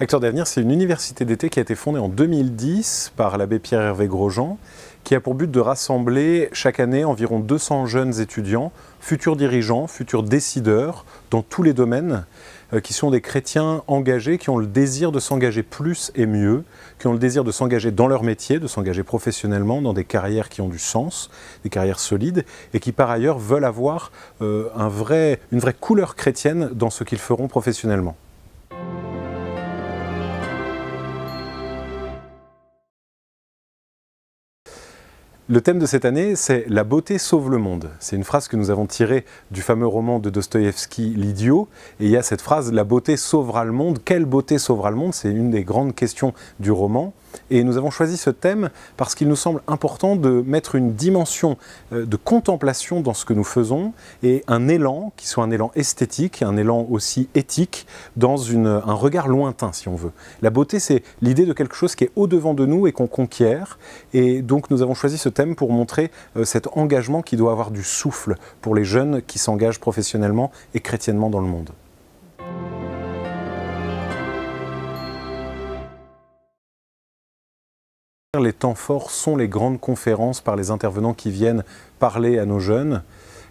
Acteurs d'avenir, c'est une université d'été qui a été fondée en 2010 par l'abbé Pierre-Hervé Grosjean, qui a pour but de rassembler chaque année environ 200 jeunes étudiants, futurs dirigeants, futurs décideurs dans tous les domaines, qui sont des chrétiens engagés, qui ont le désir de s'engager plus et mieux, qui ont le désir de s'engager dans leur métier, de s'engager professionnellement dans des carrières qui ont du sens, des carrières solides, et qui par ailleurs veulent avoir une vraie couleur chrétienne dans ce qu'ils feront professionnellement. Le thème de cette année, c'est « La beauté sauve le monde ». C'est une phrase que nous avons tirée du fameux roman de Dostoïevski, L'Idiot. Et il y a cette phrase « La beauté sauvera le monde ». Quelle beauté sauvera le monde? C'est une des grandes questions du roman. Et nous avons choisi ce thème parce qu'il nous semble important de mettre une dimension de contemplation dans ce que nous faisons et un élan, qui soit un élan esthétique, un élan aussi éthique, dans un regard lointain, si on veut. La beauté, c'est l'idée de quelque chose qui est au-devant de nous et qu'on conquiert. Et donc nous avons choisi ce thème pour montrer cet engagement qui doit avoir du souffle pour les jeunes qui s'engagent professionnellement et chrétiennement dans le monde. Les temps forts sont les grandes conférences par les intervenants qui viennent parler à nos jeunes.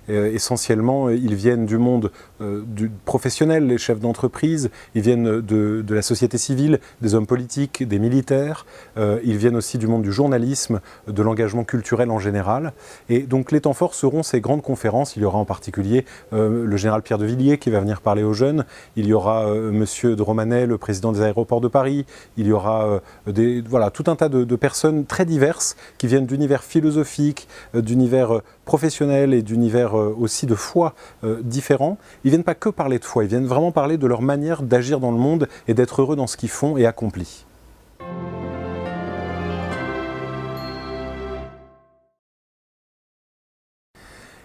Essentiellement, ils viennent du monde du professionnel, les chefs d'entreprise, ils viennent de la société civile, des hommes politiques, des militaires, ils viennent aussi du monde du journalisme, de l'engagement culturel en général. Et donc les temps forts seront ces grandes conférences. Il y aura en particulier le général Pierre de Villiers qui va venir parler aux jeunes, il y aura Monsieur de Romanet, le président des aéroports de Paris, il y aura tout un tas de personnes très diverses qui viennent d'univers philosophiques, d'univers professionnels et d'univers aussi de foi différents. Ils ne viennent pas que parler de foi, ils viennent vraiment parler de leur manière d'agir dans le monde et d'être heureux dans ce qu'ils font et accomplis.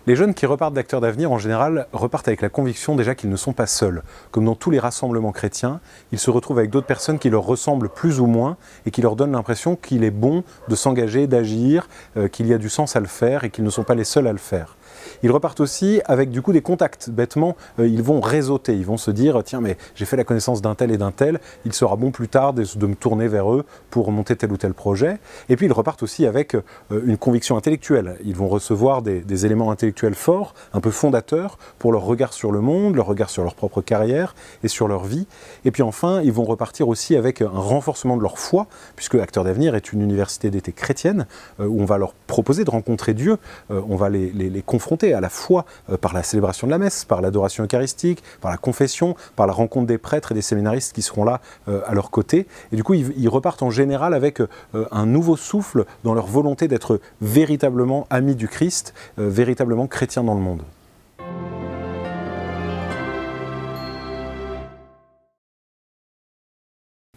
Les jeunes qui repartent d'Acteurs d'avenir, en général, repartent avec la conviction déjà qu'ils ne sont pas seuls. Comme dans tous les rassemblements chrétiens, ils se retrouvent avec d'autres personnes qui leur ressemblent plus ou moins et qui leur donnent l'impression qu'il est bon de s'engager, d'agir, qu'il y a du sens à le faire et qu'ils ne sont pas les seuls à le faire. Ils repartent aussi avec du coup des contacts. Bêtement, ils vont réseauter, ils vont se dire « Tiens, mais j'ai fait la connaissance d'un tel et d'un tel, il sera bon plus tard de me tourner vers eux pour monter tel ou tel projet. » Et puis ils repartent aussi avec une conviction intellectuelle. Ils vont recevoir des éléments intellectuels forts, un peu fondateurs, pour leur regard sur le monde, leur regard sur leur propre carrière et sur leur vie. Et puis enfin, ils vont repartir aussi avec un renforcement de leur foi, puisque Acteurs d'avenir est une université d'été chrétienne, où on va leur proposer de rencontrer Dieu, on va les confronter à la fois par la célébration de la messe, par l'adoration eucharistique, par la confession, par la rencontre des prêtres et des séminaristes qui seront là à leur côté. Et du coup, ils repartent en général avec un nouveau souffle dans leur volonté d'être véritablement amis du Christ, véritablement chrétiens dans le monde.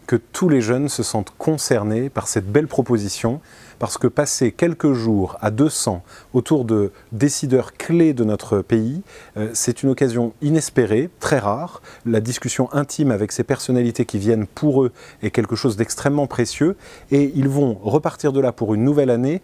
Que tous les jeunes se sentent concernés par cette belle proposition, parce que passer quelques jours à 200 autour de décideurs clés de notre pays, c'est une occasion inespérée, très rare. La discussion intime avec ces personnalités qui viennent pour eux est quelque chose d'extrêmement précieux, et ils vont repartir de là pour une nouvelle année,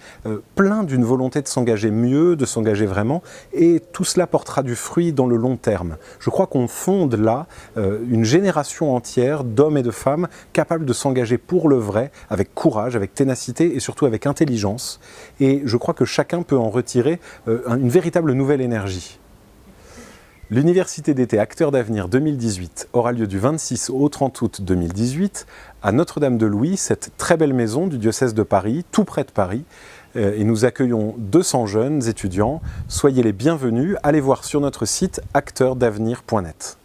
plein d'une volonté de s'engager mieux, de s'engager vraiment, et tout cela portera du fruit dans le long terme. Je crois qu'on fonde là une génération entière d'hommes et de femmes capables de s'engager pour le vrai, avec courage, avec ténacité et surtout avec intelligence. Et je crois que chacun peut en retirer une véritable nouvelle énergie. L'Université d'été Acteurs d'avenir 2018 aura lieu du 26 au 30 août 2018 à Notre-Dame-de-Louis, cette très belle maison du diocèse de Paris, tout près de Paris. Et nous accueillons 200 jeunes étudiants. Soyez les bienvenus. Allez voir sur notre site acteurdavenir.net.